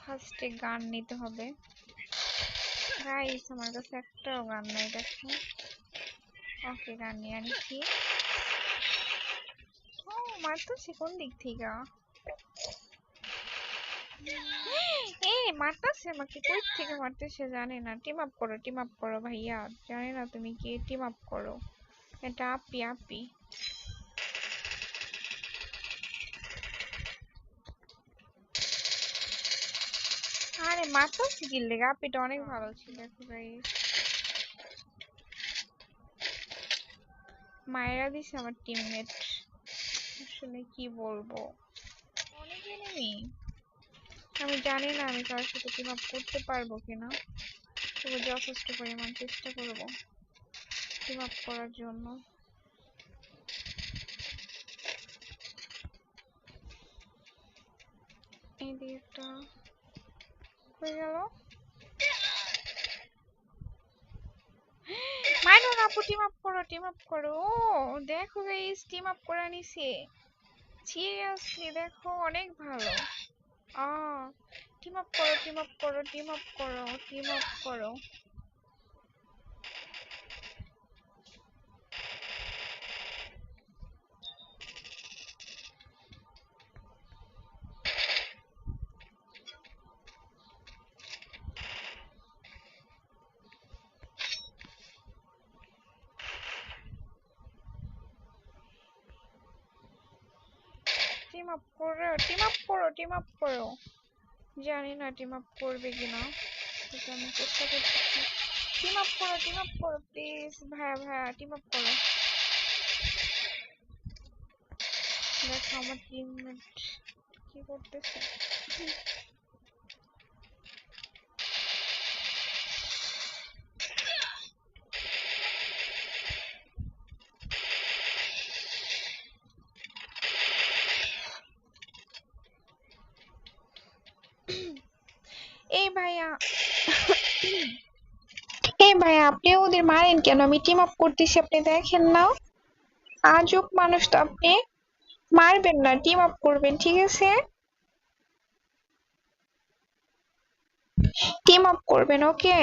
ফার্স্টে গান নিতে হবে। গাইস আমার কাছে একটাও গান নাই, দেখো। ওকে, গান নিয়ে আনছি। ও মারতেছে কোন দিক থেকে? মারতেছে আমাকে, কই থেকে মারতেছে জানে না। টিম আপ করো ভাইয়া, জানে না তুমি কি, টিম আপ করো। এটা আপি আপি। আরে মারতেছে কি লেগে? আপিটা অনেক ভালো ছিল। দেখো গাইস, মায়েরা দিছে আমার টিমমেট। আসলে কি বলবো, অনেক এনিমি। আমি জানি না আমি কারোর সাথে টিম আপ করতে পারবো কিনা, তবে যথেষ্ট পরিমাণ চেষ্টা করব টিম আপ করার জন্য। এই দিকটা হয়ে গেল। মাইনো না আপু, টিম আপ করো। দেখো গাইস, টিম আপ করে নিছে। সিরিয়াসলি দেখো, অনেক ভালো। টিম আপ করো। টিম আপ করো। টিম আপ করো। জানি না টিম আপ করবে কিনা, কিন্তু আমি চেষ্টা করতেছি। টিম আপ করো প্লিজ। ভাইয়া টিম আপ করো। দেখো আমার টিমমেট কি করতেছে। এই ভাইয়া আপনি ওদের মারেন কেন? আমি টিম আপ করতেছি, আপনি দেখেন না? আজব মানুষ তো আপনি। মারবেন না, টিম আপ করবেন, ঠিক আছে? টিম আপ করবেন, ওকে?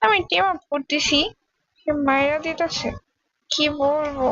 আমি টিম আপ করতেছি, মায়েরা দিতেছে। কি বলবো?